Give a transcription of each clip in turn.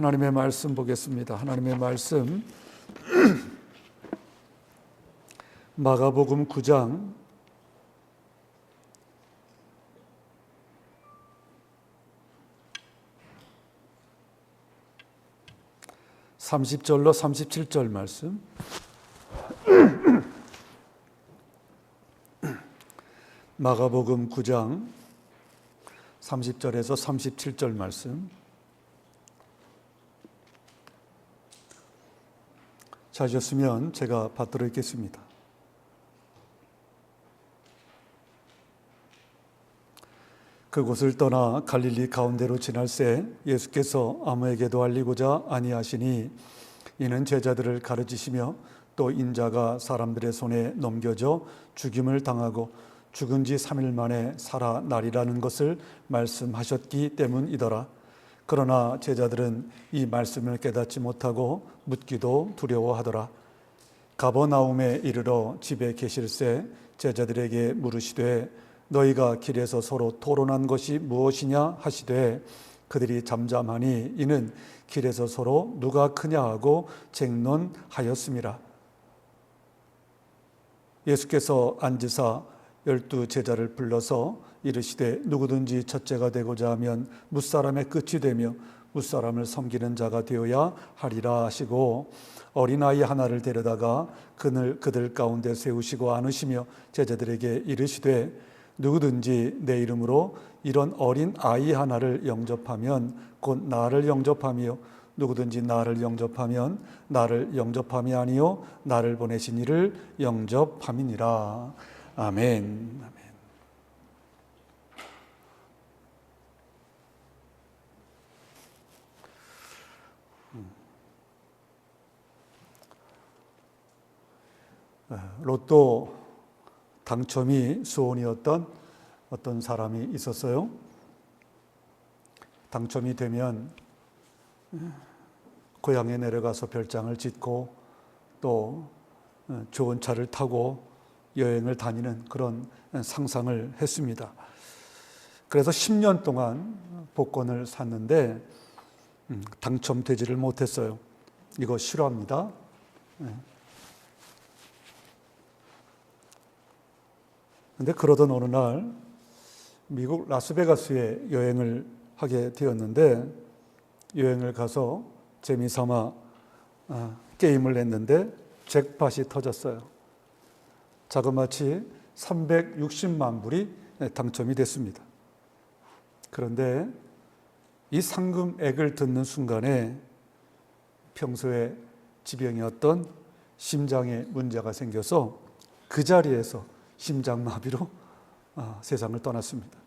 하나님의 말씀 보겠습니다. 하나님의 말씀 마가복음 9장 30절로 37절 말씀. 마가복음 9장 30절에서 37절 말씀. 찾으셨으면 제가 받들어 읽겠습니다. 그곳을 떠나 갈릴리 가운데로 지날새 예수께서 아무에게도 알리고자 아니하시니 이는 제자들을 가르치시며 또 인자가 사람들의 손에 넘겨져 죽임을 당하고 죽은 지 3일 만에 살아나리라는 것을 말씀하셨기 때문이더라. 그러나 제자들은 이 말씀을 깨닫지 못하고 묻기도 두려워하더라. 가버나움에 이르러 집에 계실새 제자들에게 물으시되 너희가 길에서 서로 토론한 것이 무엇이냐 하시되 그들이 잠잠하니 이는 길에서 서로 누가 크냐 하고 쟁론하였음이라. 예수께서 앉으사 12 제자를 불러서 이르시되 누구든지 첫째가 되고자 하면 뭇사람의 끝이 되며 뭇사람을 섬기는 자가 되어야 하리라 하시고 어린아이 하나를 데려다가 그들 가운데 세우시고 안으시며 제자들에게 이르시되 누구든지 내 이름으로 이런 어린 아이 하나를 영접하면 곧 나를 영접하며 누구든지 나를 영접하면 나를 영접함이 아니요 나를 보내신 이를 영접함이니라. 아멘. 아멘. 로또 당첨이 소원이었던 어떤 사람이 있었어요. 당첨이 되면 고향에 내려가서 별장을 짓고 또 좋은 차를 타고 여행을 다니는 그런 상상을 했습니다. 그래서 10년 동안 복권을 샀는데 당첨되지를 못했어요. 이거 싫어합니다. 근데 그러던 어느 날 미국 라스베가스에 여행을 하게 되었는데 여행을 가서 재미삼아 게임을 했는데 잭팟이 터졌어요. 자그마치 360만 불이 당첨이 됐습니다. 그런데 이 상금액을 듣는 순간에 평소에 지병이었던 심장에 문제가 생겨서 그 자리에서 심장마비로 세상을 떠났습니다.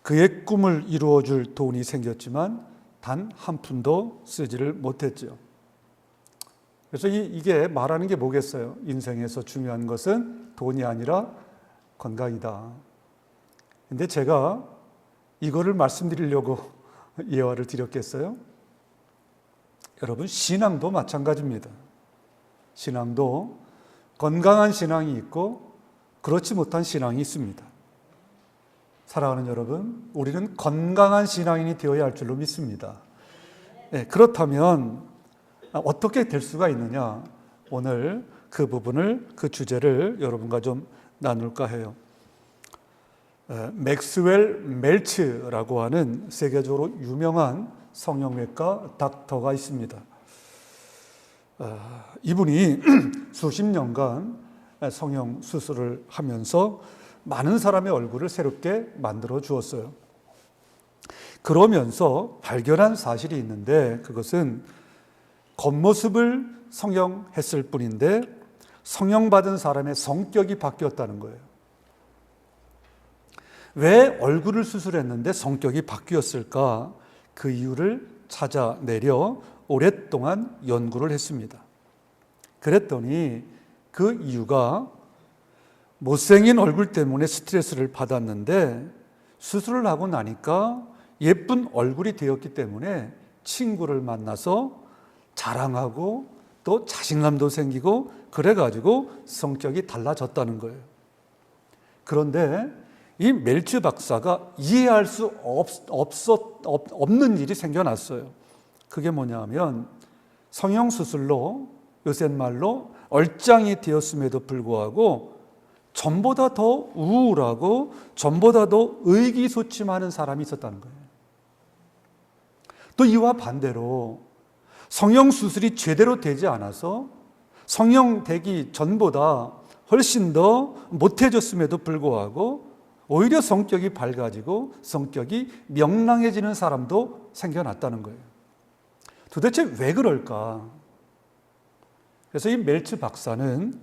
그의 꿈을 이루어줄 돈이 생겼지만 단 한 푼도 쓰지를 못했죠. 그래서 이게 말하는 게 뭐겠어요? 인생에서 중요한 것은 돈이 아니라 건강이다. 근데 제가 이거를 말씀드리려고 예화를 드렸겠어요? 여러분, 신앙도 마찬가지입니다. 신앙도 건강한 신앙이 있고 그렇지 못한 신앙이 있습니다. 사랑하는 여러분, 우리는 건강한 신앙인이 되어야 할 줄로 믿습니다. 네, 그렇다면 어떻게 될 수가 있느냐? 오늘 그 부분을, 그 주제를 여러분과 좀 나눌까 해요. 맥스웰 멜츠라고 하는 세계적으로 유명한 성형외과 닥터가 있습니다. 이분이 수십 년간 성형 수술을 하면서 많은 사람의 얼굴을 새롭게 만들어 주었어요. 그러면서 발견한 사실이 있는데 그것은 겉모습을 성형했을 뿐인데 성형받은 사람의 성격이 바뀌었다는 거예요. 왜 얼굴을 수술했는데 성격이 바뀌었을까? 그 이유를 찾아내려 오랫동안 연구를 했습니다. 그랬더니 그 이유가 못생긴 얼굴 때문에 스트레스를 받았는데 수술을 하고 나니까 예쁜 얼굴이 되었기 때문에 친구를 만나서 자랑하고 또 자신감도 생기고 그래가지고 성격이 달라졌다는 거예요. 그런데 이 멜츠 박사가 이해할 수 없는 일이 생겨났어요. 그게 뭐냐면 성형수술로 요새 말로 얼짱이 되었음에도 불구하고 전보다 더 우울하고 전보다 더 의기소침하는 사람이 있었다는 거예요. 또 이와 반대로 성형수술이 제대로 되지 않아서 성형되기 전보다 훨씬 더 못해졌음에도 불구하고 오히려 성격이 밝아지고 성격이 명랑해지는 사람도 생겨났다는 거예요. 도대체 왜 그럴까? 그래서 이 멜츠 박사는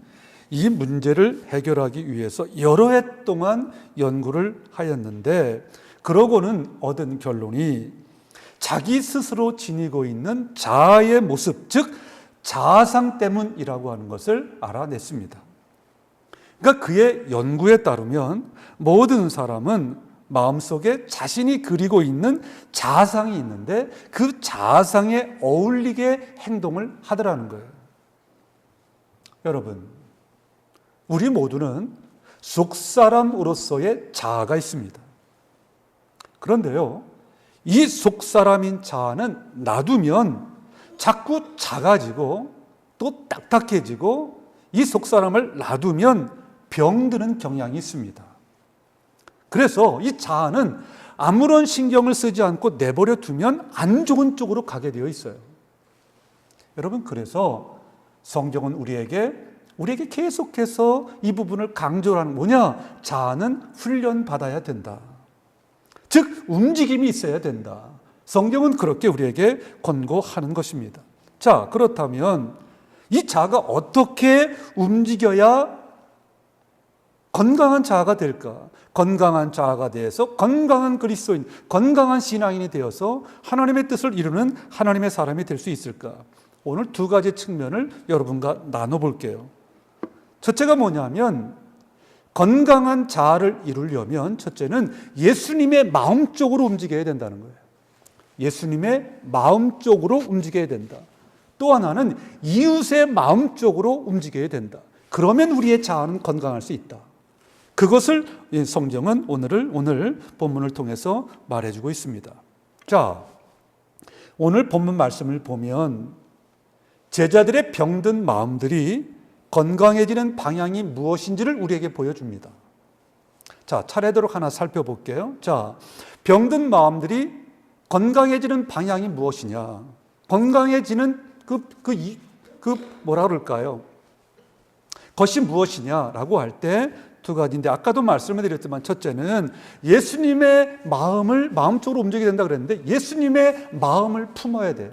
이 문제를 해결하기 위해서 여러 해 동안 연구를 하였는데 그러고는 얻은 결론이 자기 스스로 지니고 있는 자아의 모습, 즉 자아상 때문이라고 하는 것을 알아냈습니다. 그러니까 그의 연구에 따르면 모든 사람은 마음속에 자신이 그리고 있는 자아상이 있는데 그 자아상에 어울리게 행동을 하더라는 거예요. 여러분, 우리 모두는 속사람으로서의 자아가 있습니다. 그런데요, 이 속사람인 자아는 놔두면 자꾸 작아지고 또 딱딱해지고 이 속사람을 놔두면 병드는 경향이 있습니다. 그래서 이 자아는 아무런 신경을 쓰지 않고 내버려 두면 안 좋은 쪽으로 가게 되어 있어요. 여러분, 그래서 성경은 우리에게 계속해서 이 부분을 강조하는 뭐냐? 자아는 훈련받아야 된다. 즉 움직임이 있어야 된다. 성경은 그렇게 우리에게 권고하는 것입니다. 자, 그렇다면 이 자아가 어떻게 움직여야 건강한 자아가 될까? 건강한 자아가 되어서 건강한 그리스도인, 건강한 신앙인이 되어서 하나님의 뜻을 이루는 하나님의 사람이 될 수 있을까? 오늘 두 가지 측면을 여러분과 나눠볼게요. 첫째가 뭐냐면 건강한 자아를 이루려면 첫째는 예수님의 마음 쪽으로 움직여야 된다는 거예요. 예수님의 마음 쪽으로 움직여야 된다. 또 하나는 이웃의 마음 쪽으로 움직여야 된다. 그러면 우리의 자아는 건강할 수 있다. 그것을 성경은 오늘 본문을 통해서 말해주고 있습니다. 자, 오늘 본문 말씀을 보면 제자들의 병든 마음들이 건강해지는 방향이 무엇인지를 우리에게 보여줍니다. 자, 차례대로 하나 살펴볼게요. 자, 병든 마음들이 건강해지는 방향이 무엇이냐? 건강해지는 뭐라 그럴까요? 것이 무엇이냐라고 할 때 두 가지인데 아까도 말씀을 드렸지만 첫째는 예수님의 마음 쪽으로 움직여야 된다 그랬는데 예수님의 마음을 품어야 돼요.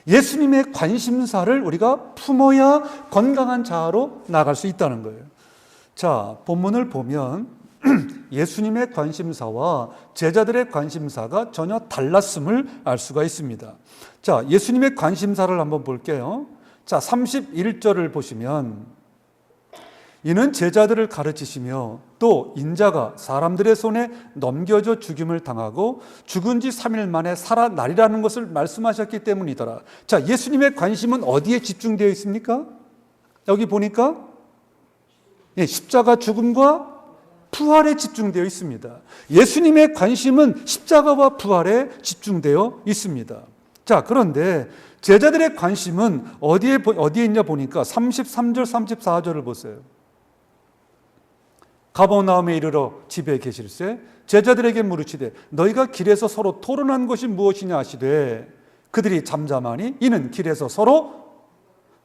예수님의 관심사를 우리가 품어야 건강한 자아로 나갈 수 있다는 거예요. 자, 본문을 보면 예수님의 관심사와 제자들의 관심사가 전혀 달랐음을 알 수가 있습니다. 자, 예수님의 관심사를 한번 볼게요. 자, 31절을 보시면 이는 제자들을 가르치시며 또 인자가 사람들의 손에 넘겨져 죽임을 당하고 죽은 지 3일 만에 살아나리라는 것을 말씀하셨기 때문이더라. 자, 예수님의 관심은 어디에 집중되어 있습니까? 여기 보니까 십자가 죽음과 부활에 집중되어 있습니다. 예수님의 관심은 십자가와 부활에 집중되어 있습니다. 자, 그런데 제자들의 관심은 어디에 있냐 보니까 33절, 34절을 보세요. 가버나움에 이르러 집에 계실새 제자들에게 물으시되 너희가 길에서 서로 토론한 것이 무엇이냐 하시되 그들이 잠잠하니 이는 길에서 서로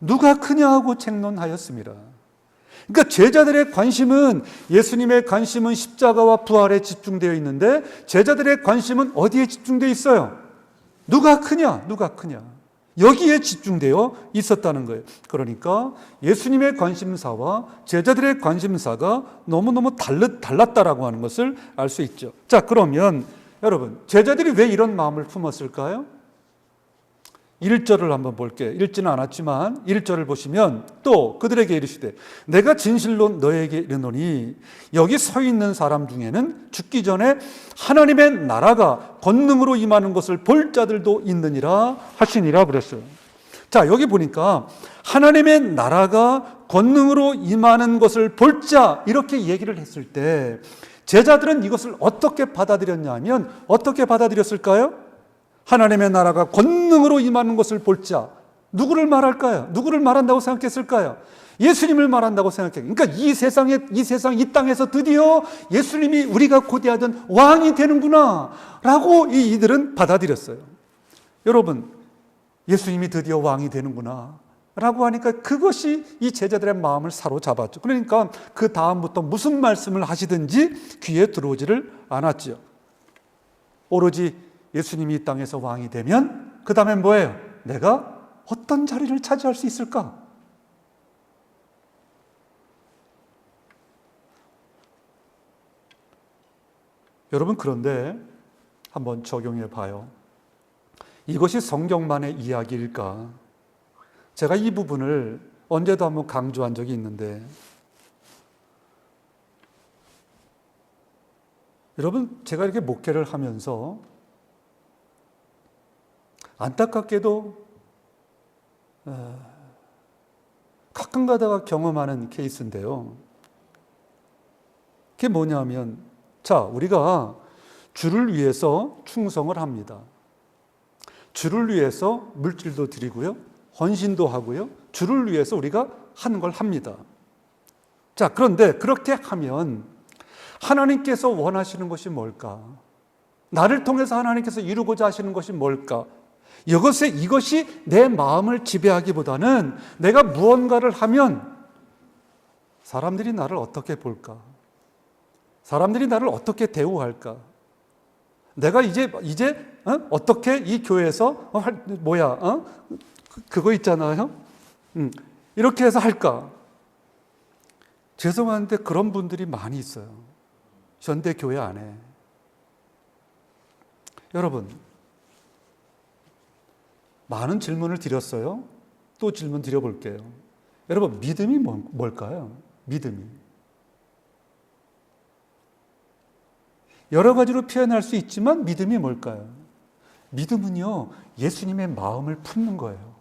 누가 크냐 하고 책론하였습니다. 그러니까 제자들의 관심은 예수님의 관심은 십자가와 부활에 집중되어 있는데 제자들의 관심은 어디에 집중되어 있어요? 누가 크냐? 여기에 집중되어 있었다는 거예요. 그러니까 예수님의 관심사와 제자들의 관심사가 너무너무 달랐다라고 하는 것을 알 수 있죠. 자, 그러면 여러분, 제자들이 왜 이런 마음을 품었을까요? 1절을 한번 볼게요. 읽지는 않았지만 1절을 보시면 또 그들에게 이르시되 내가 진실로 너에게 이르노니 여기 서 있는 사람 중에는 죽기 전에 하나님의 나라가 권능으로 임하는 것을 볼 자들도 있느니라 하시니라 그랬어요. 자, 여기 보니까 하나님의 나라가 권능으로 임하는 것을 볼 자 이렇게 얘기를 했을 때 제자들은 이것을 어떻게 받아들였냐면 어떻게 받아들였을까요? 하나님의 나라가 권능으로 임하는 것을 볼자 누구를 말할까요? 누구를 말한다고 생각했을까요? 예수님을 말한다고 생각해요. 그러니까 이 땅에서 드디어 예수님이 우리가 고대하던 왕이 되는구나 라고 이들은 받아들였어요. 여러분, 예수님이 드디어 왕이 되는구나 라고 하니까 그것이 이 제자들의 마음을 사로잡았죠. 그러니까 그 다음부터 무슨 말씀을 하시든지 귀에 들어오지를 않았죠. 오로지 예수님이 이 땅에서 왕이 되면 그 다음엔 뭐예요? 내가 어떤 자리를 차지할 수 있을까? 여러분, 그런데 한번 적용해 봐요. 이것이 성경만의 이야기일까? 제가 이 부분을 언제도 한번 강조한 적이 있는데, 여러분, 제가 이렇게 목회를 하면서 안타깝게도 가끔 가다가 경험하는 케이스인데요. 그게 뭐냐면, 자, 우리가 주를 위해서 충성을 합니다. 주를 위해서 물질도 드리고요, 헌신도 하고요, 주를 위해서 우리가 하는 걸 합니다. 자, 그런데 그렇게 하면 하나님께서 원하시는 것이 뭘까? 나를 통해서 하나님께서 이루고자 하시는 것이 뭘까? 이것이 내 마음을 지배하기보다는 내가 무언가를 하면 사람들이 나를 어떻게 볼까? 사람들이 나를 어떻게 대우할까? 내가 이제 어떻게 이 교회에서 그거 있잖아요. 이렇게 해서 할까? 죄송한데 그런 분들이 많이 있어요. 현대교회 안에. 여러분, 많은 질문을 드렸어요. 또 질문 드려볼게요. 여러분, 믿음이 뭘까요? 믿음이. 여러 가지로 표현할 수 있지만 믿음이 뭘까요? 믿음은요, 예수님의 마음을 품는 거예요.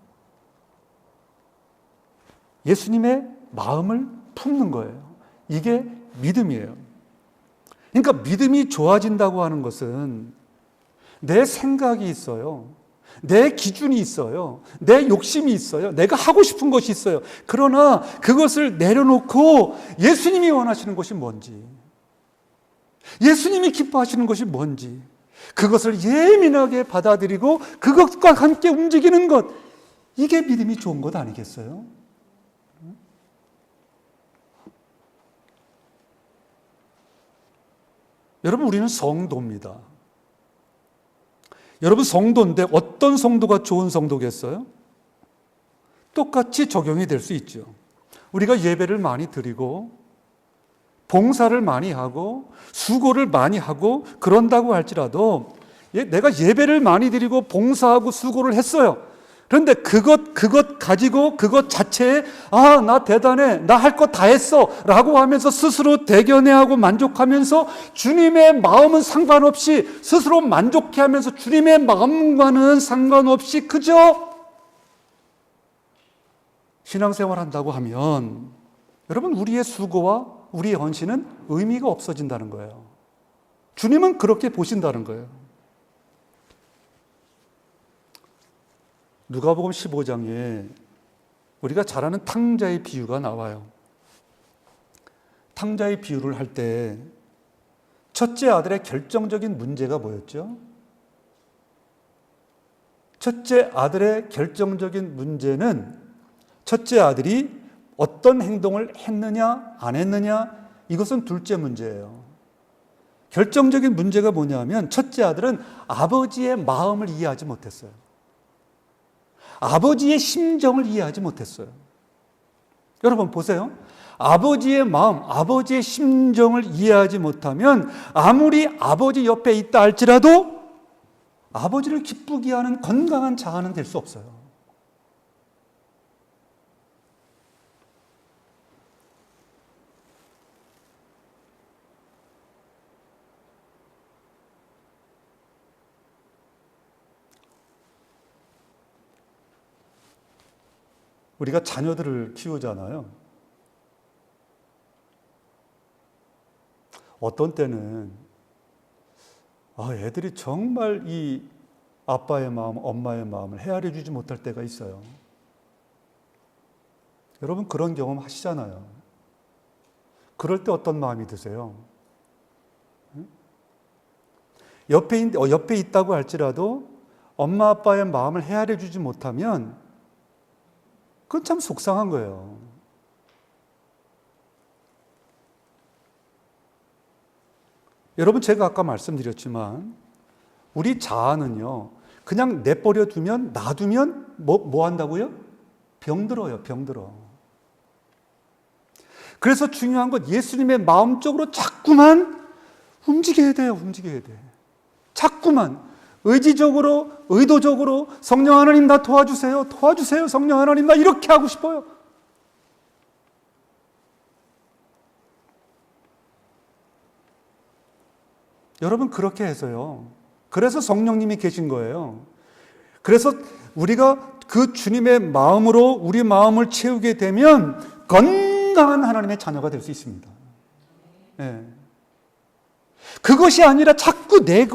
예수님의 마음을 품는 거예요. 이게 믿음이에요. 그러니까 믿음이 좋아진다고 하는 것은 내 생각이 있어요. 내 기준이 있어요. 내 욕심이 있어요. 내가 하고 싶은 것이 있어요. 그러나 그것을 내려놓고 예수님이 원하시는 것이 뭔지, 예수님이 기뻐하시는 것이 뭔지, 그것을 예민하게 받아들이고 그것과 함께 움직이는 것, 이게 믿음이 좋은 것 아니겠어요? 여러분, 우리는 성도입니다. 여러분, 성도인데 어떤 성도가 좋은 성도겠어요? 똑같이 적용이 될 수 있죠. 우리가 예배를 많이 드리고 봉사를 많이 하고 수고를 많이 하고 그런다고 할지라도 내가 예배를 많이 드리고 봉사하고 수고를 했어요. 그런데 그것 가지고 그것 자체에 나 대단해, 나 할 거 다 했어 라고 하면서 스스로 대견해하고 만족하면서 주님의 마음은 상관없이 스스로 만족해하면서 주님의 마음과는 상관없이 그저 신앙생활 한다고 하면 여러분, 우리의 수고와 우리의 헌신은 의미가 없어진다는 거예요. 주님은 그렇게 보신다는 거예요. 누가복음 15장에 우리가 잘 아는 탕자의 비유가 나와요. 탕자의 비유를 할 때 첫째 아들의 결정적인 문제가 뭐였죠? 첫째 아들의 결정적인 문제는 첫째 아들이 어떤 행동을 했느냐 안 했느냐, 이것은 둘째 문제예요. 결정적인 문제가 뭐냐면 첫째 아들은 아버지의 마음을 이해하지 못했어요. 아버지의 심정을 이해하지 못했어요. 여러분 보세요. 아버지의 마음, 아버지의 심정을 이해하지 못하면 아무리 아버지 옆에 있다 할지라도 아버지를 기쁘게 하는 건강한 자아는 될 수 없어요. 우리가 자녀들을 키우잖아요. 어떤 때는 애들이 정말 이 아빠의 마음, 엄마의 마음을 헤아려 주지 못할 때가 있어요. 여러분 그런 경험 하시잖아요. 그럴 때 어떤 마음이 드세요? 옆에 있다고 할지라도 엄마 아빠의 마음을 헤아려 주지 못하면 그건 참 속상한 거예요. 여러분 제가 아까 말씀드렸지만 우리 자아는요 그냥 내버려 두면 놔두면 뭐 한다고요? 병들어요. 병들어. 그래서 중요한 건 예수님의 마음적으로 자꾸만 움직여야 돼요. 움직여야 돼. 자꾸만 의지적으로 의도적으로 성령 하나님 나 도와주세요. 도와주세요. 성령 하나님 나 이렇게 하고 싶어요. 여러분 그렇게 해서요. 그래서 성령님이 계신 거예요. 그래서 우리가 그 주님의 마음으로 우리 마음을 채우게 되면 건강한 하나님의 자녀가 될 수 있습니다. 네. 그것이 아니라 자꾸 내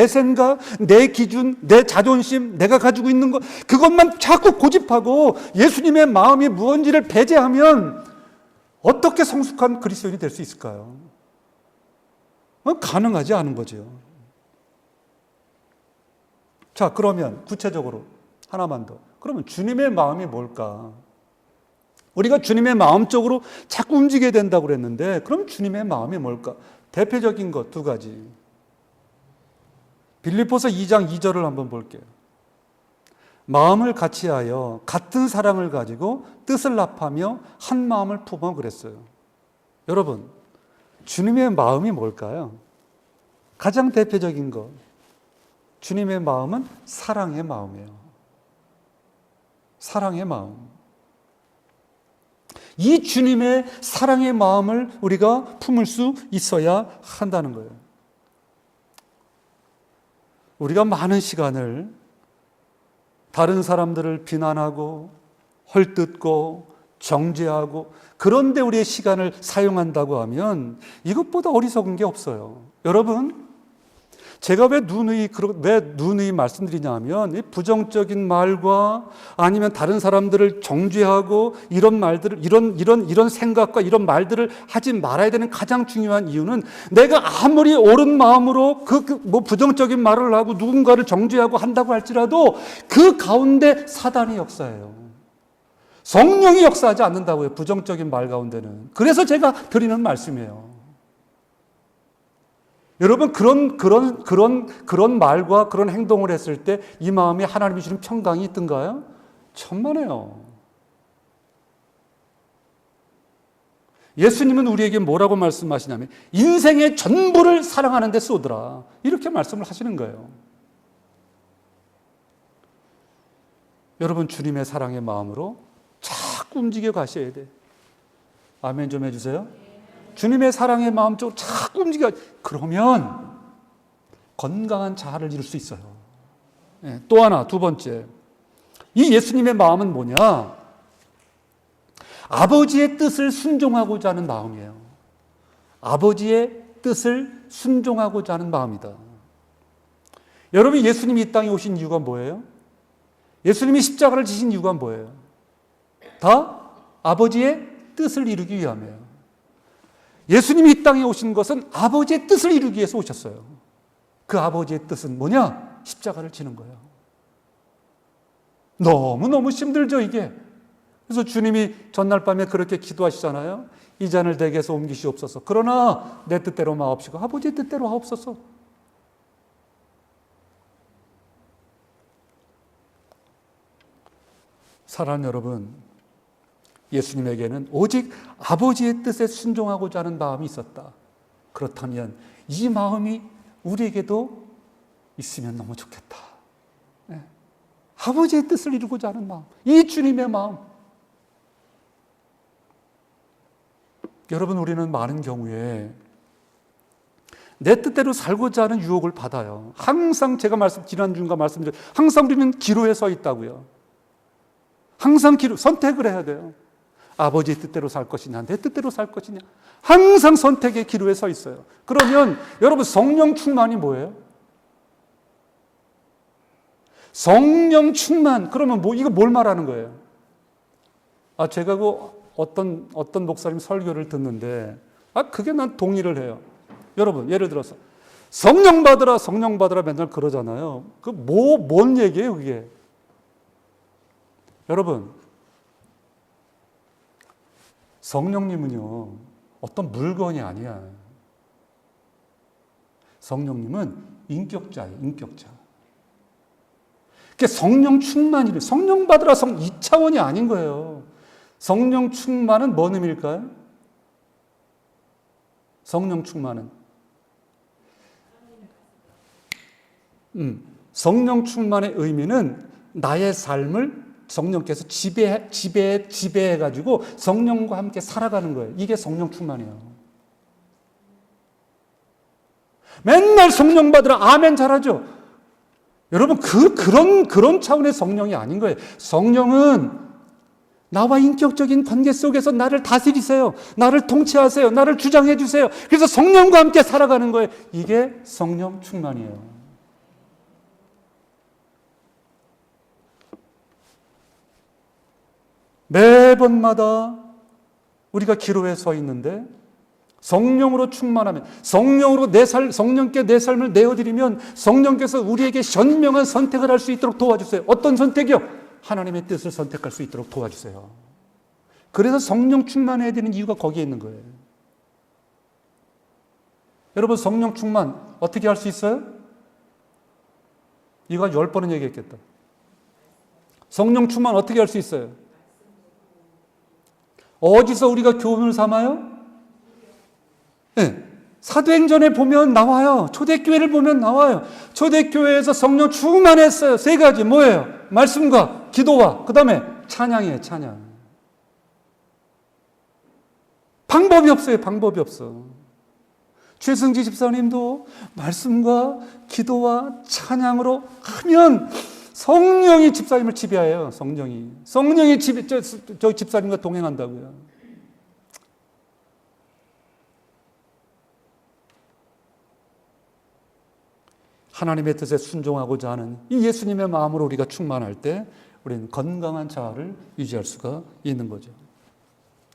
생각, 내 기준, 내 자존심, 내가 가지고 있는 것 그것만 자꾸 고집하고 예수님의 마음이 무언지를 배제하면 어떻게 성숙한 그리스도인이 될 수 있을까요? 가능하지 않은 거죠. 자, 그러면 구체적으로 하나만 더. 그러면 주님의 마음이 뭘까? 우리가 주님의 마음적으로 자꾸 움직여야 된다고 그랬는데 그럼 주님의 마음이 뭘까? 대표적인 것 두 가지. 빌립보서 2장 2절을 한번 볼게요. 마음을 같이하여 같은 사랑을 가지고 뜻을 합하며 한 마음을 품어 그랬어요. 여러분 주님의 마음이 뭘까요? 가장 대표적인 것. 주님의 마음은 사랑의 마음이에요. 사랑의 마음. 이 주님의 사랑의 마음을 우리가 품을 수 있어야 한다는 거예요. 우리가 많은 시간을 다른 사람들을 비난하고 헐뜯고 정죄하고 그런데 우리의 시간을 사용한다고 하면 이것보다 어리석은 게 없어요. 여러분 제가 왜 누누이 말씀드리냐 하면 부정적인 말과 아니면 다른 사람들을 정죄하고 이런 말들을 이런 생각과 이런 말들을 하지 말아야 되는 가장 중요한 이유는 내가 아무리 옳은 마음으로 뭐 부정적인 말을 하고 누군가를 정죄하고 한다고 할지라도 그 가운데 사단이 역사해요. 성령이 역사하지 않는다고요. 부정적인 말 가운데는. 그래서 제가 드리는 말씀이에요. 여러분 그런 말과 그런 행동을 했을 때 이 마음에 하나님이 주는 평강이 있던가요? 천만에요. 예수님은 우리에게 뭐라고 말씀하시냐면 인생의 전부를 사랑하는 데 쏟으라 이렇게 말씀을 하시는 거예요. 여러분 주님의 사랑의 마음으로 자꾸 움직여 가셔야 돼. 아멘 좀 해주세요. 주님의 사랑의 마음 쪽으로 자꾸 움직여. 그러면 건강한 자아를 이룰 수 있어요. 네, 또 하나, 두 번째. 이 예수님의 마음은 뭐냐? 아버지의 뜻을 순종하고자 하는 마음이에요. 아버지의 뜻을 순종하고자 하는 마음이다. 여러분, 예수님이 이 땅에 오신 이유가 뭐예요? 예수님이 십자가를 지신 이유가 뭐예요? 다 아버지의 뜻을 이루기 위함이에요. 예수님이 이 땅에 오신 것은 아버지의 뜻을 이루기 위해서 오셨어요. 그 아버지의 뜻은 뭐냐? 십자가를 지는 거예요. 너무너무 힘들죠, 이게. 그래서 주님이 전날 밤에 그렇게 기도하시잖아요. 이 잔을 내게서 옮기시옵소서. 그러나 내 뜻대로 마옵시고 아버지의 뜻대로 하옵소서. 사랑하는 여러분, 예수님에게는 오직 아버지의 뜻에 순종하고자 하는 마음이 있었다. 그렇다면 이 마음이 우리에게도 있으면 너무 좋겠다. 네. 아버지의 뜻을 이루고자 하는 마음, 이 주님의 마음. 여러분, 우리는 많은 경우에 내 뜻대로 살고자 하는 유혹을 받아요. 항상 제가 지난주인가 말씀드렸죠. 항상 우리는 기로에 서 있다고요. 항상 선택을 해야 돼요. 아버지의 뜻대로 살 것이냐, 내 뜻대로 살 것이냐. 항상 선택의 기로에 서 있어요. 그러면 여러분 성령 충만이 뭐예요? 성령 충만. 그러면 이거 뭘 말하는 거예요? 제가 어떤 목사님 설교를 듣는데, 그게 난 동의를 해요. 여러분, 예를 들어서 성령 받으라, 성령 받으라 맨날 그러잖아요. 뭔 얘기예요, 그게? 여러분, 성령님은요, 어떤 물건이 아니야. 성령님은 인격자예요, 인격자. 성령 충만이래. 성령 받으라, 2차원이 아닌 거예요. 성령 충만은 뭔 의미일까요? 성령 충만은 성령 충만의 의미는 나의 삶을 성령께서 지배해가지고 성령과 함께 살아가는 거예요. 이게 성령 충만이에요. 맨날 성령 받으라 아멘 잘하죠. 여러분 그런 차원의 성령이 아닌 거예요. 성령은 나와 인격적인 관계 속에서 나를 다스리세요. 나를 통치하세요. 나를 주장해 주세요. 그래서 성령과 함께 살아가는 거예요. 이게 성령 충만이에요. 매번마다 우리가 기로에 서 있는데 성령으로 충만하면, 성령께 내 삶을 내어드리면 성령께서 우리에게 현명한 선택을 할 수 있도록 도와주세요. 어떤 선택이요? 하나님의 뜻을 선택할 수 있도록 도와주세요. 그래서 성령 충만해야 되는 이유가 거기에 있는 거예요. 여러분, 성령 충만 어떻게 할 수 있어요? 이거 한 10번은 얘기했겠다. 성령 충만 어떻게 할 수 있어요? 어디서 우리가 교훈을 삼아요? 네. 사도행전에 보면 나와요. 초대교회를 보면 나와요. 초대교회에서 성령 충만했어요. 3가지 뭐예요? 말씀과 기도와 그 다음에 찬양이에요. 찬양. 방법이 없어요. 방법이 없어. 최승지 집사님도 말씀과 기도와 찬양으로 하면 성령이 집사님을 지배해요. 성령이 저 집사님과 동행한다고요. 하나님의 뜻에 순종하고자 하는 이 예수님의 마음으로 우리가 충만할 때 우리는 건강한 자아를 유지할 수가 있는 거죠.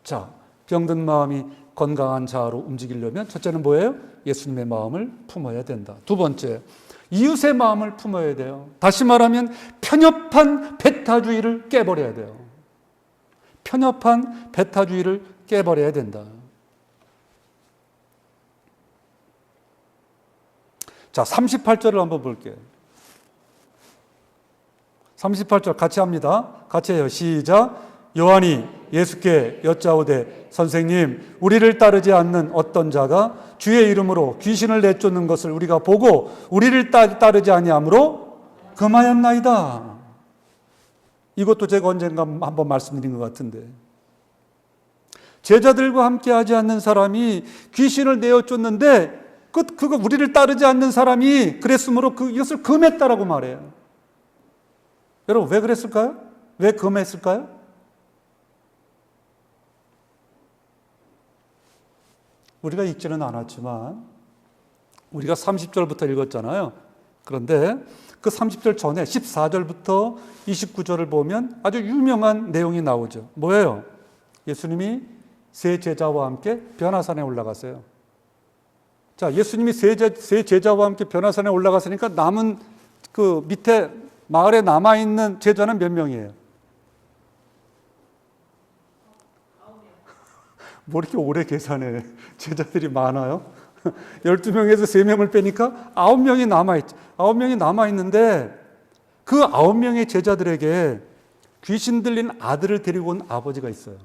자, 병든 마음이 건강한 자아로 움직이려면 첫째는 뭐예요? 예수님의 마음을 품어야 된다. 2번째, 이웃의 마음을 품어야 돼요. 다시 말하면 편협한 배타주의를 깨버려야 돼요. 편협한 배타주의를 깨버려야 된다. 자, 38절을 한번 볼게요. 38절 같이 합니다. 같이 해요. 시작. 요한이 예수께 여짜오되 선생님, 우리를 따르지 않는 어떤 자가 주의 이름으로 귀신을 내쫓는 것을 우리가 보고 우리를 따르지 아니하므로 금하였나이다. 이것도 제가 언젠가 한번 말씀드린 것 같은데, 제자들과 함께 하지 않는 사람이 귀신을 내어쫓는데 그거 우리를 따르지 않는 사람이 그랬으므로 이것을 금했다라고 말해요. 여러분, 왜 그랬을까요? 왜 금했을까요? 우리가 읽지는 않았지만 우리가 30절부터 읽었잖아요. 그런데 그 30절 전에 14절부터 29절을 보면 아주 유명한 내용이 나오죠. 뭐예요? 예수님이 세 제자와 함께 변화산에 올라갔어요. 자, 예수님이 세 제자와 함께 변화산에 올라갔으니까 남은 그 밑에 마을에 남아있는 제자는 몇 명이에요? 뭐 이렇게 오래 계산해. 제자들이 많아요? 12명에서 3명을 빼니까 9명이 남아있죠. 9명이 남아있는데 그 9명의 제자들에게 귀신 들린 아들을 데리고 온 아버지가 있어요.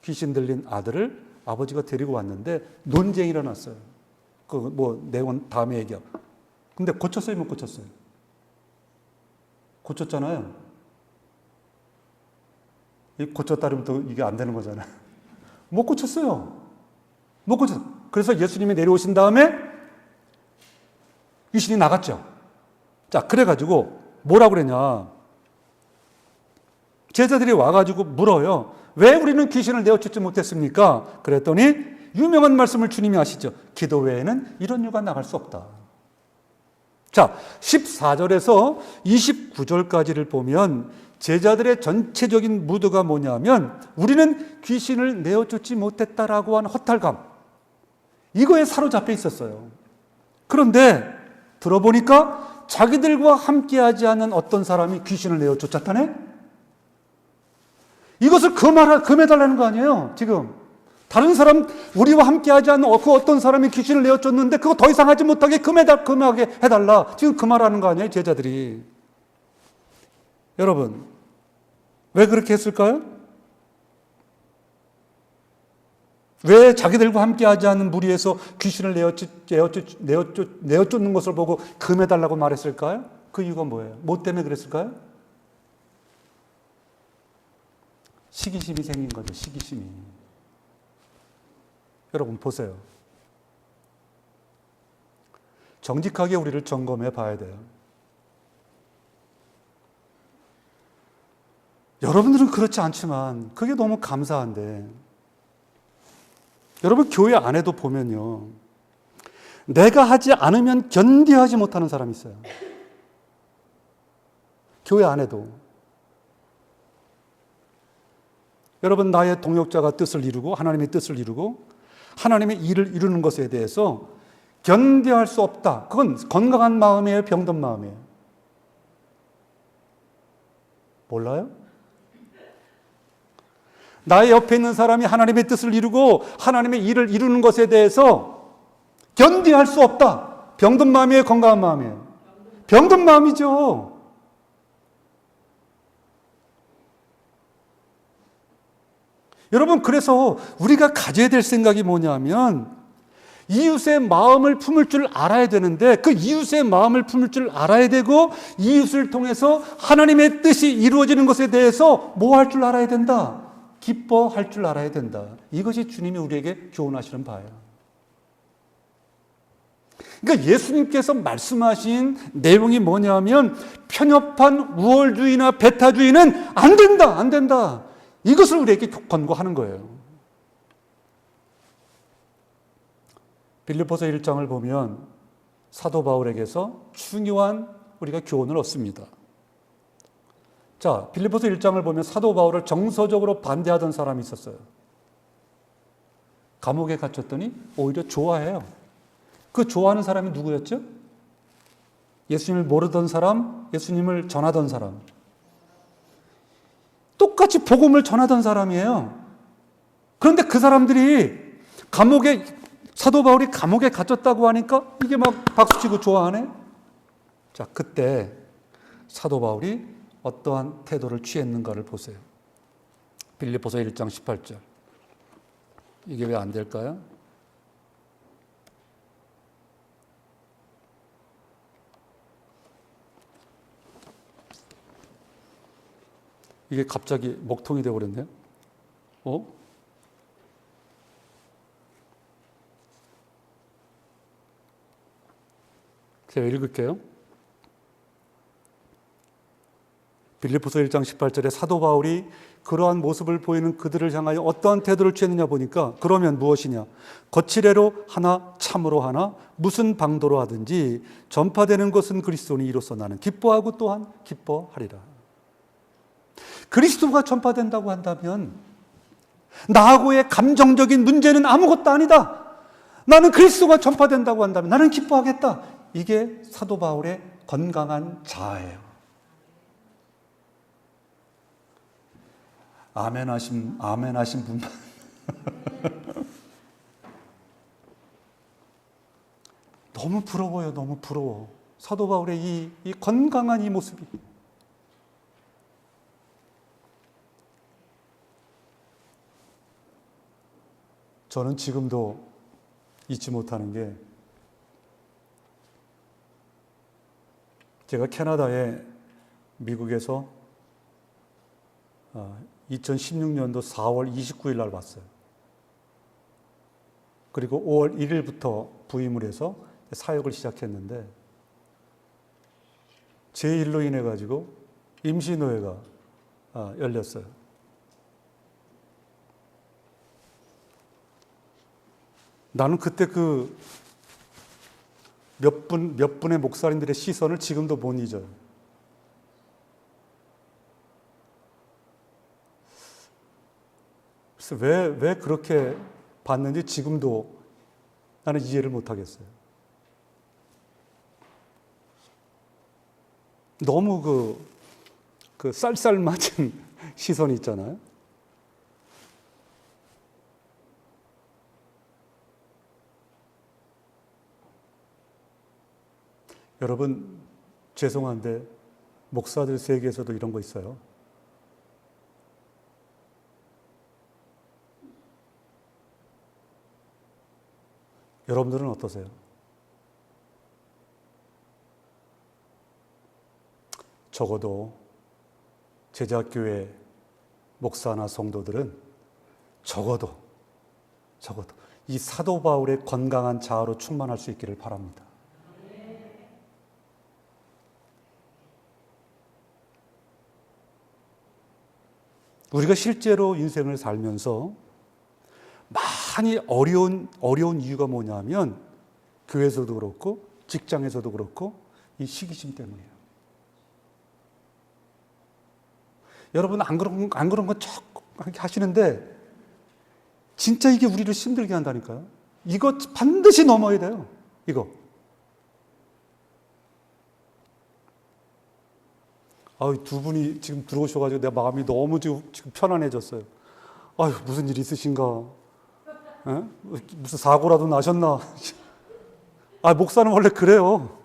귀신 들린 아들을 아버지가 데리고 왔는데 논쟁이 일어났어요. 내용은 다음에 얘기하고. 근데 고쳤어요, 못 고쳤어요? 고쳤잖아요. 고쳤다면 또 이게 안 되는 거잖아요. 못 고쳤어요. 못 고쳤어요. 그래서 예수님이 내려오신 다음에 귀신이 나갔죠. 자, 그래가지고 뭐라고 그랬냐. 제자들이 와가지고 물어요. 왜 우리는 귀신을 내어쫓지 못했습니까? 그랬더니 유명한 말씀을 주님이 하시죠. 기도 외에는 이런 유가 나갈 수 없다. 자, 14절에서 29절까지를 보면 제자들의 전체적인 무드가 뭐냐면 우리는 귀신을 내어쫓지 못했다라고 하는 허탈감, 이거에 사로잡혀 있었어요. 그런데 들어보니까 자기들과 함께하지 않은 어떤 사람이 귀신을 내어쫓았다네? 이것을 금해달라는 거 아니에요, 지금. 다른 사람, 우리와 함께하지 않는 그 어떤 사람이 귀신을 내어쫓는데 그거 더 이상 하지 못하게 금하게 해달라. 지금 그 말하는 거 아니에요, 제자들이. 여러분, 왜 그렇게 했을까요? 왜 자기들과 함께하지 않는 무리에서 귀신을 내어쫓는 것을 보고 금해달라고 말했을까요? 그 이유가 뭐예요? 뭐 때문에 그랬을까요? 시기심이 생긴 거죠, 시기심이. 여러분 보세요. 정직하게 우리를 점검해 봐야 돼요. 여러분들은 그렇지 않지만 그게 너무 감사한데, 여러분 교회 안에도 보면요, 내가 하지 않으면 견디하지 못하는 사람이 있어요. 교회 안에도. 여러분, 나의 동역자가 뜻을 이루고 하나님의 뜻을 이루고 하나님의 일을 이루는 것에 대해서 견뎌할 수 없다. 그건 건강한 마음이에요, 병든 마음이에요? 몰라요? 나의 옆에 있는 사람이 하나님의 뜻을 이루고 하나님의 일을 이루는 것에 대해서 견디할 수 없다. 병든 마음이에요, 건강한 마음이에요? 병든 마음이죠. 여러분, 그래서 우리가 가져야 될 생각이 뭐냐면 이웃의 마음을 품을 줄 알아야 되는데, 그 이웃의 마음을 품을 줄 알아야 되고 이웃을 통해서 하나님의 뜻이 이루어지는 것에 대해서 뭐 할 줄 알아야 된다? 기뻐할 줄 알아야 된다. 이것이 주님이 우리에게 교훈하시는 바예요. 그러니까 예수님께서 말씀하신 내용이 뭐냐면 편협한 우월주의나 배타주의는 안 된다, 안 된다. 이것을 우리에게 권고하는 거예요. 빌립보서 1장을 보면 사도 바울에게서 중요한 우리가 교훈을 얻습니다. 자, 빌립보서 1장을 보면 사도 바울을 정서적으로 반대하던 사람이 있었어요. 감옥에 갇혔더니 오히려 좋아해요. 그 좋아하는 사람이 누구였죠? 예수님을 모르던 사람, 예수님을 전하던 사람. 똑같이 복음을 전하던 사람이에요. 그런데 그 사람들이 사도 바울이 감옥에 갇혔다고 하니까 이게 막 박수치고 좋아하네? 자, 그때 사도 바울이 어떠한 태도를 취했는가를 보세요. 빌립보서 1장 18절. 이게 왜 안 될까요? 이게 갑자기 목통이 되어버렸네요. 제가 읽을게요. 빌립보서 1장 18절에 사도 바울이 그러한 모습을 보이는 그들을 향하여 어떠한 태도를 취했느냐 보니까, 그러면 무엇이냐? 거칠애로 하나 참으로 하나 무슨 방도로 하든지 전파되는 것은 그리스도니 이로써 나는 기뻐하고 또한 기뻐하리라. 그리스도가 전파된다고 한다면 나하고의 감정적인 문제는 아무것도 아니다. 나는 그리스도가 전파된다고 한다면 나는 기뻐하겠다. 이게 사도 바울의 건강한 자아예요. 아멘 하신 분만. 너무 부러워요, 너무 부러워. 사도 바울의 이 건강한 이 모습이. 저는 지금도 잊지 못하는 게, 제가 캐나다에 미국에서 2016년도 4월 29일 날 왔어요. 그리고 5월 1일부터 부임을 해서 사역을 시작했는데, 제 일로 인해 가지고 임시노회가 열렸어요. 나는 그때 그 몇 분의 목사님들의 시선을 지금도 못 잊어요. 그래서 왜 그렇게 봤는지 지금도 나는 이해를 못 하겠어요. 너무 그 쌀쌀맞은 시선이 있잖아요. 여러분, 죄송한데 목사들 세계에서도 이런 거 있어요. 여러분들은 어떠세요? 적어도 제자교회 목사나 성도들은 적어도 이 사도 바울의 건강한 자아로 충만할 수 있기를 바랍니다. 우리가 실제로 인생을 살면서 많이 어려운 이유가 뭐냐면 교회에서도 그렇고 직장에서도 그렇고 이 시기심 때문이에요. 여러분 안 그런 건 자꾸 하시는데 진짜 이게 우리를 힘들게 한다니까요. 이거 반드시 넘어야 돼요. 이거. 두 분이 지금 들어오셔가지고 내 마음이 너무 지금 편안해졌어요. 무슨 일 있으신가? 에? 무슨 사고라도 나셨나? 목사는 원래 그래요.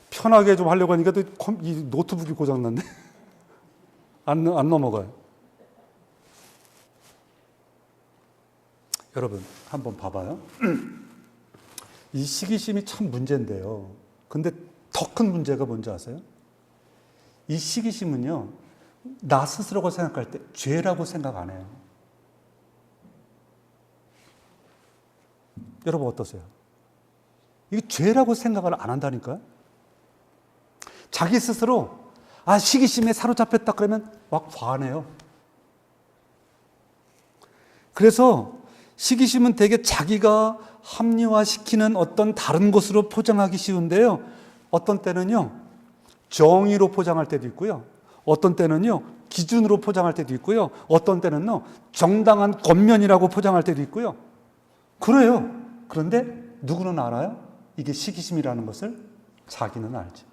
편하게 좀 하려고 하니까 또 이 노트북이 고장났네. 안 넘어가요. 여러분, 한번 봐봐요. 이 시기심이 참 문제인데요. 근데 더 큰 문제가 뭔지 아세요? 이 시기심은요, 나 스스로가 생각할 때 죄라고 생각 안 해요. 여러분 어떠세요? 이게 죄라고 생각을 안 한다니까요? 자기 스스로 시기심에 사로잡혔다 그러면 막 화내요. 그래서 시기심은 되게 자기가 합리화시키는 어떤 다른 것으로 포장하기 쉬운데요. 어떤 때는요, 정의로 포장할 때도 있고요. 어떤 때는요, 기준으로 포장할 때도 있고요. 어떤 때는요, 정당한 권면이라고 포장할 때도 있고요. 그래요. 그런데 누구는 알아요? 이게 시기심이라는 것을 자기는 알죠.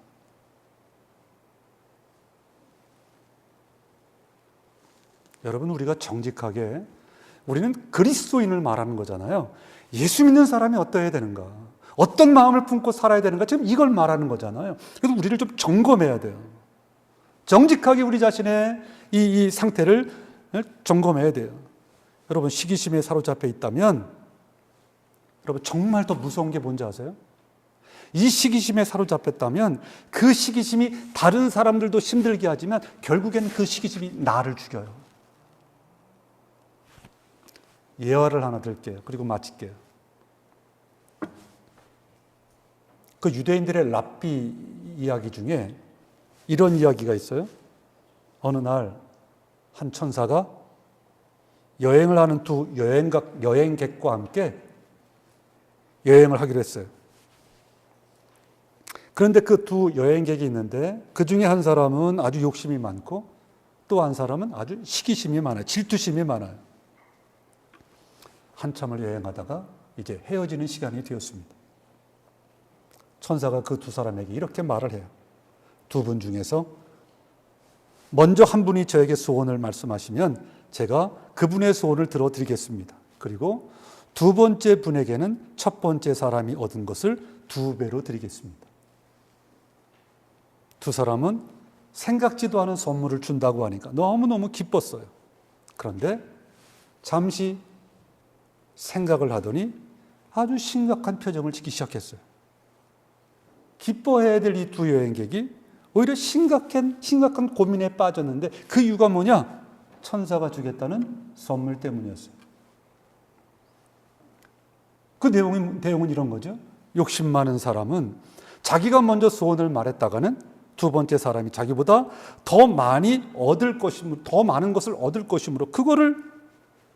여러분, 우리가 정직하게 우리는 그리스도인을 말하는 거잖아요. 예수 믿는 사람이 어떠해야 되는가? 어떤 마음을 품고 살아야 되는가? 지금 이걸 말하는 거잖아요. 그래서 우리를 좀 점검해야 돼요. 정직하게 우리 자신의 이 상태를 점검해야 돼요. 여러분, 시기심에 사로잡혀 있다면 여러분 정말 더 무서운 게 뭔지 아세요? 이 시기심에 사로잡혔다면 그 시기심이 다른 사람들도 힘들게 하지만 결국엔 그 시기심이 나를 죽여요. 예화를 하나 들게요. 그리고 마칠게요. 그 유대인들의 랍비 이야기 중에 이런 이야기가 있어요. 어느 날 한 천사가 여행을 하는 두 여행객과 함께 여행을 하기로 했어요. 그런데 그 두 여행객이 있는데 그 중에 한 사람은 아주 욕심이 많고 또 한 사람은 아주 시기심이 많아요. 질투심이 많아요. 한참을 여행하다가 이제 헤어지는 시간이 되었습니다. 천사가 그 두 사람에게 이렇게 말을 해요. 두 분 중에서 먼저 한 분이 저에게 소원을 말씀하시면 제가 그분의 소원을 들어드리겠습니다. 그리고 두 번째 분에게는 첫 번째 사람이 얻은 것을 2배로 드리겠습니다. 두 사람은 생각지도 않은 선물을 준다고 하니까 너무너무 기뻤어요. 그런데 잠시 생각을 하더니 아주 심각한 표정을 짓기 시작했어요. 기뻐해야 될 이 두 여행객이 오히려 심각한 고민에 빠졌는데 그 이유가 뭐냐? 천사가 주겠다는 선물 때문이었어요. 그 내용은 이런 거죠. 욕심 많은 사람은 자기가 먼저 소원을 말했다가는 두 번째 사람이 자기보다 더 많이 얻을 것이므로, 더 많은 것을 얻을 것이므로 그거를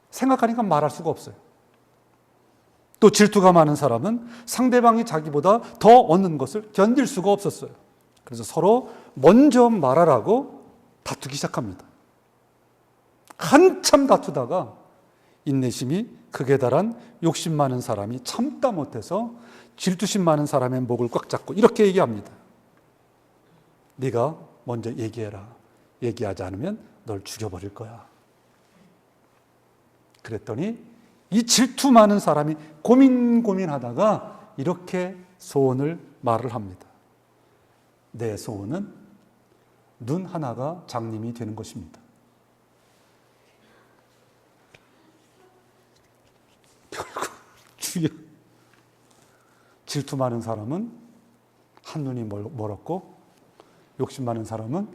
생각하니까 말할 수가 없어요. 또 질투가 많은 사람은 상대방이 자기보다 더 얻는 것을 견딜 수가 없었어요. 그래서 서로 먼저 말하라고 다투기 시작합니다. 한참 다투다가 인내심이 극에 달한 욕심 많은 사람이 참다 못해서 질투심 많은 사람의 목을 꽉 잡고 이렇게 얘기합니다. 네가 먼저 얘기해라. 얘기하지 않으면 널 죽여버릴 거야. 그랬더니 이 질투 많은 사람이 고민하다가 이렇게 소원을 말을 합니다. 내 소원은 눈 하나가 장님이 되는 것입니다. 결국 질투 많은 사람은 한눈이 멀었고 욕심 많은 사람은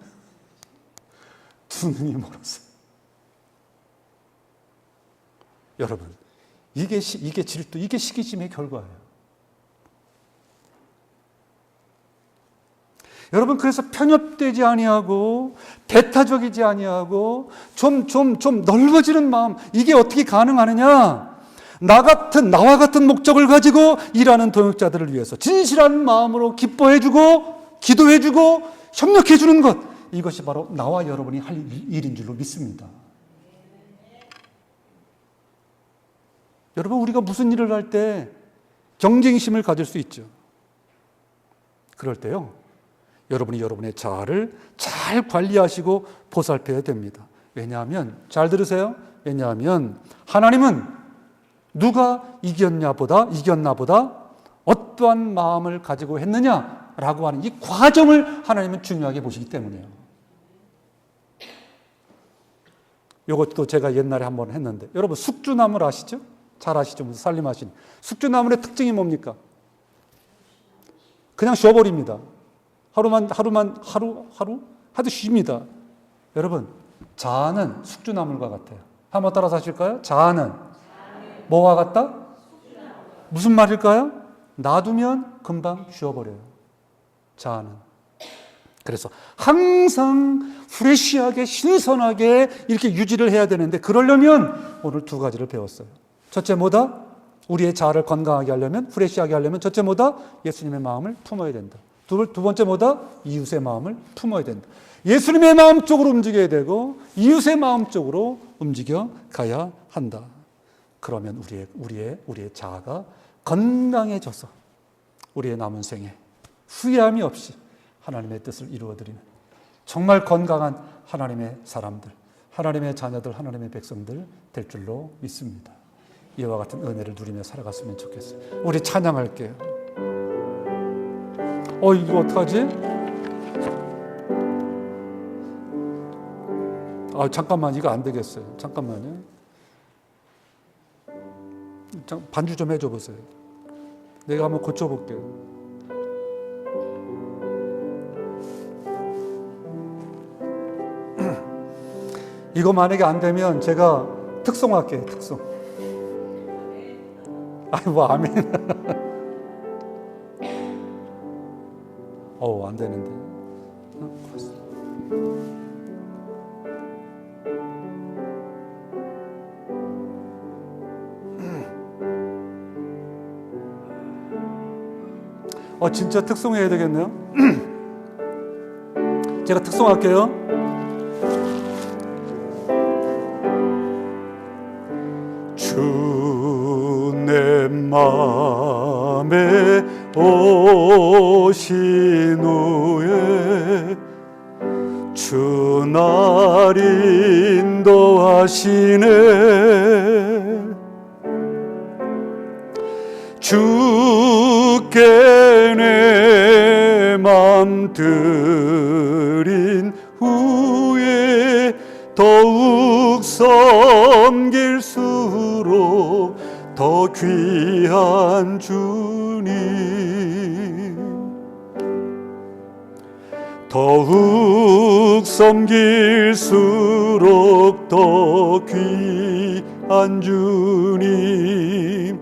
두 눈이 멀었어요. 여러분, 이게 질투, 이게 시기심의 결과예요. 여러분, 그래서 편협되지 아니하고 배타적이지 아니하고 좀 넓어지는 마음, 이게 어떻게 가능하느냐? 나와 같은 목적을 가지고 일하는 동역자들을 위해서 진실한 마음으로 기뻐해주고 기도해주고 협력해주는 것, 이것이 바로 나와 여러분이 할 일인 줄로 믿습니다. 여러분, 우리가 무슨 일을 할 때 경쟁심을 가질 수 있죠. 그럴 때요, 여러분이 여러분의 자아를 잘 관리하시고 보살펴야 됩니다. 왜냐하면, 잘 들으세요. 왜냐하면 하나님은 누가 이겼나 보다 어떠한 마음을 가지고 했느냐라고 하는 이 과정을 하나님은 중요하게 보시기 때문이에요. 이것도 제가 옛날에 한번 했는데, 여러분 숙주나물 아시죠? 잘 아시죠? 살림하신 숙주나물의 특징이 뭡니까? 그냥 쉬어버립니다. 하루 쉽니다. 여러분, 자아는 숙주나물과 같아요. 한번 따라서 하실까요? 자아는 뭐와 같다? 무슨 말일까요? 놔두면 금방 쉬어버려요. 자아는. 그래서 항상 프레시하게 신선하게 이렇게 유지를 해야 되는데, 그러려면 오늘 두 가지를 배웠어요. 첫째 뭐다? 우리의 자아를 건강하게 하려면, 프레시하게 하려면 첫째 뭐다? 예수님의 마음을 품어야 된다. 두 번째 뭐다? 이웃의 마음을 품어야 된다. 예수님의 마음 쪽으로 움직여야 되고 이웃의 마음 쪽으로 움직여 가야 한다. 그러면 우리의 자아가 건강해져서 우리의 남은 생에 후회함이 없이 하나님의 뜻을 이루어드리는 정말 건강한 하나님의 사람들, 하나님의 자녀들, 하나님의 백성들 될 줄로 믿습니다. 이와 같은 은혜를 누리며 살아갔으면 좋겠어요. 우리 찬양할게요. 이거 어떡하지? 잠깐만, 이거 안 되겠어요. 잠깐만요. 반주 좀 해줘 보세요. 내가 한번 고쳐볼게요. 이거 만약에 안 되면 제가 특송할게요. 특송. 아멘. 안 되는데. 진짜 특송해야 되겠네요. 제가 특송할게요. 주 내 맘에 오신 후에 주 날 인도하시네. 주께 내 맘 드린 후에 더욱 섬길수록 더 귀한 주님, 더욱 섬길수록 더 귀한 주님,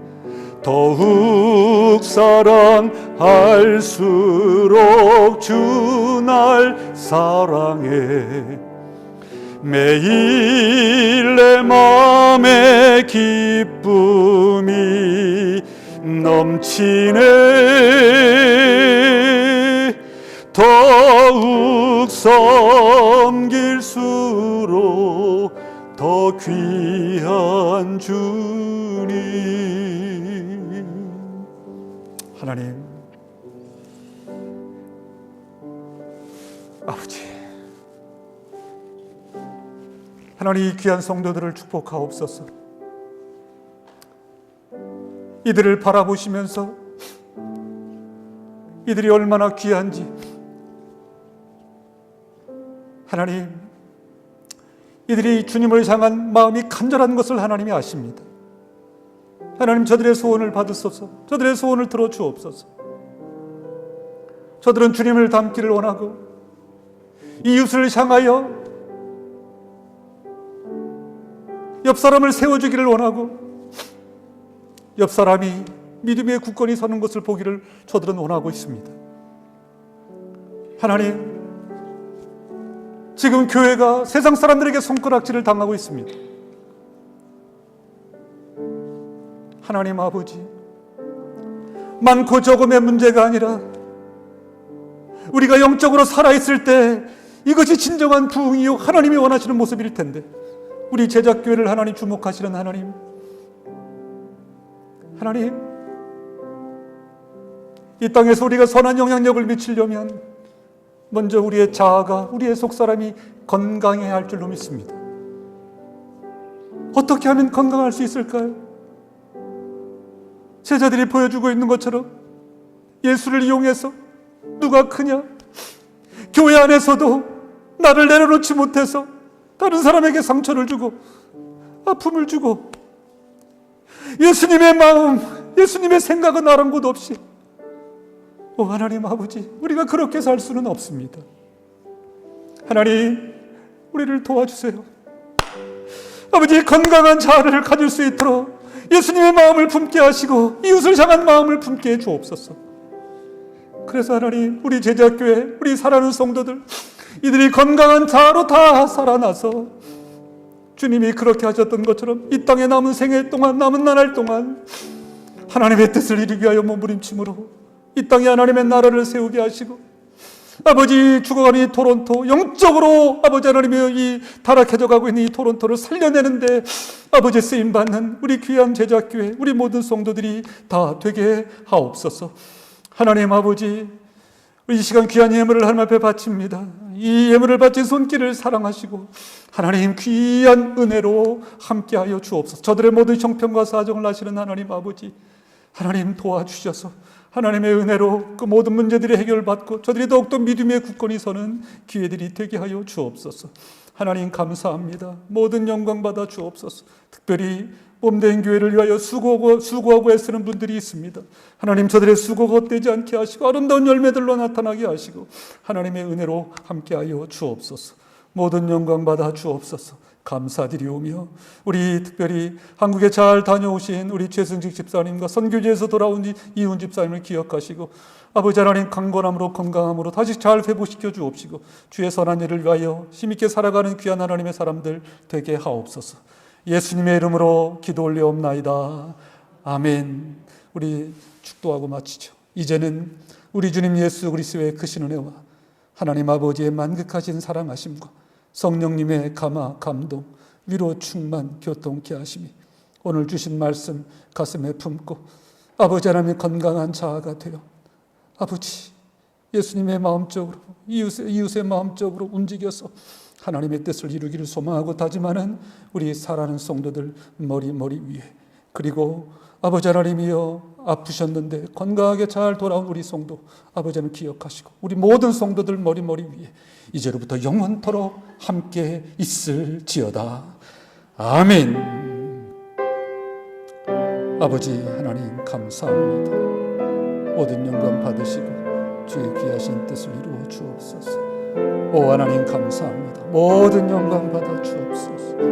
더욱 사랑할수록 주 날 사랑해. 매일 내 마음에 기쁨이 넘치네. 더욱 섬길수록 더 귀한 주님. 하나님, 아버지, 하나님, 이 귀한 성도들을 축복하옵소서. 이들을 바라보시면서 이들이 얼마나 귀한지 하나님, 이들이 주님을 향한 마음이 간절한 것을 하나님이 아십니다. 하나님, 저들의 소원을 받으소서. 저들의 소원을 들어주옵소서. 저들은 주님을 닮기를 원하고 이웃을 향하여 옆 사람을 세워주기를 원하고 옆 사람이 믿음의 굳건히 서는 것을 보기를 저들은 원하고 있습니다. 하나님, 지금 교회가 세상 사람들에게 손가락질을 당하고 있습니다. 하나님 아버지, 많고 적음의 문제가 아니라 우리가 영적으로 살아있을 때 이것이 진정한 부흥이요 하나님이 원하시는 모습일 텐데, 우리 제자교회를 하나님 주목하시는 하나님, 이 땅에서 우리가 선한 영향력을 미치려면 먼저 우리의 자아가, 우리의 속사람이 건강해야 할 줄로 믿습니다. 어떻게 하면 건강할 수 있을까요? 제자들이 보여주고 있는 것처럼 예수를 이용해서 누가 크냐? 교회 안에서도 나를 내려놓지 못해서 다른 사람에게 상처를 주고 아픔을 주고 예수님의 마음, 예수님의 생각은 아랑곳 없이, 하나님 아버지, 우리가 그렇게 살 수는 없습니다. 하나님, 우리를 도와주세요. 아버지, 건강한 자아를 가질 수 있도록 예수님의 마음을 품게 하시고 이웃을 향한 마음을 품게 해 주옵소서. 그래서 하나님, 우리 제자교회, 우리 사랑하는 성도들, 이들이 건강한 자아로 다 살아나서 주님이 그렇게 하셨던 것처럼 이 땅에 남은 생애 동안, 남은 나날 동안 하나님의 뜻을 이루기 위하여 몸부림침으로 이 땅에 하나님의 나라를 세우게 하시고, 아버지, 죽어가는 이 토론토, 영적으로 아버지 하나님이 이 타락해져 가고 있는 이 토론토를 살려내는데 아버지 쓰임받는 우리 귀한 제자교회, 우리 모든 성도들이 다 되게 하옵소서. 하나님 아버지, 이 시간 귀한 예물을 하나님 앞에 바칩니다. 이 예물을 바친 손길을 사랑하시고 하나님 귀한 은혜로 함께하여 주옵소서. 저들의 모든 형편과 사정을 아시는 하나님 아버지, 하나님 도와주셔서 하나님의 은혜로 그 모든 문제들이 해결받고 저들이 더욱더 믿음의 굳건히 서는 기회들이 되게 하여 주옵소서. 하나님 감사합니다. 모든 영광 받아 주옵소서. 특별히 몸된 교회를 위하여 수고하고 애쓰는 분들이 있습니다. 하나님, 저들의 수고가 헛되지 않게 하시고 아름다운 열매들로 나타나게 하시고 하나님의 은혜로 함께하여 주옵소서. 모든 영광 받아 주옵소서. 감사드리오며, 우리 특별히 한국에 잘 다녀오신 우리 최승식 집사님과 선교지에서 돌아온 이훈 집사님을 기억하시고 아버지 하나님, 강건함으로 건강함으로 다시 잘 회복시켜 주옵시고 주의 선한 일을 위하여 힘있게 살아가는 귀한 하나님의 사람들 되게 하옵소서. 예수님의 이름으로 기도 올려옵나이다. 아멘. 우리 축도하고 마치죠. 이제는 우리 주님 예수 그리스도의 크신 은혜와 하나님 아버지의 만극하신 사랑하심과 성령님의 감화, 감동, 위로, 충만, 교통케 하심이 오늘 주신 말씀 가슴에 품고 아버지 하나님의 건강한 자아가 되어 아버지 예수님의 마음적으로 이웃의 마음적으로 움직여서 하나님의 뜻을 이루기를 소망하고 다짐하는 우리 사랑하는 성도들 머리 위에, 그리고 아버지 하나님이여 아프셨는데 건강하게 잘 돌아온 우리 성도 아버지 하나님 기억하시고 우리 모든 성도들 머리 위에 이제로부터 영원토록 함께 있을지어다. 아멘. 아버지 하나님 감사합니다. 모든 영광 받으시고 주의 귀하신 뜻을 이루어 주옵소서. 오 하나님 감사합니다. 모든 영광 받아 주옵소서.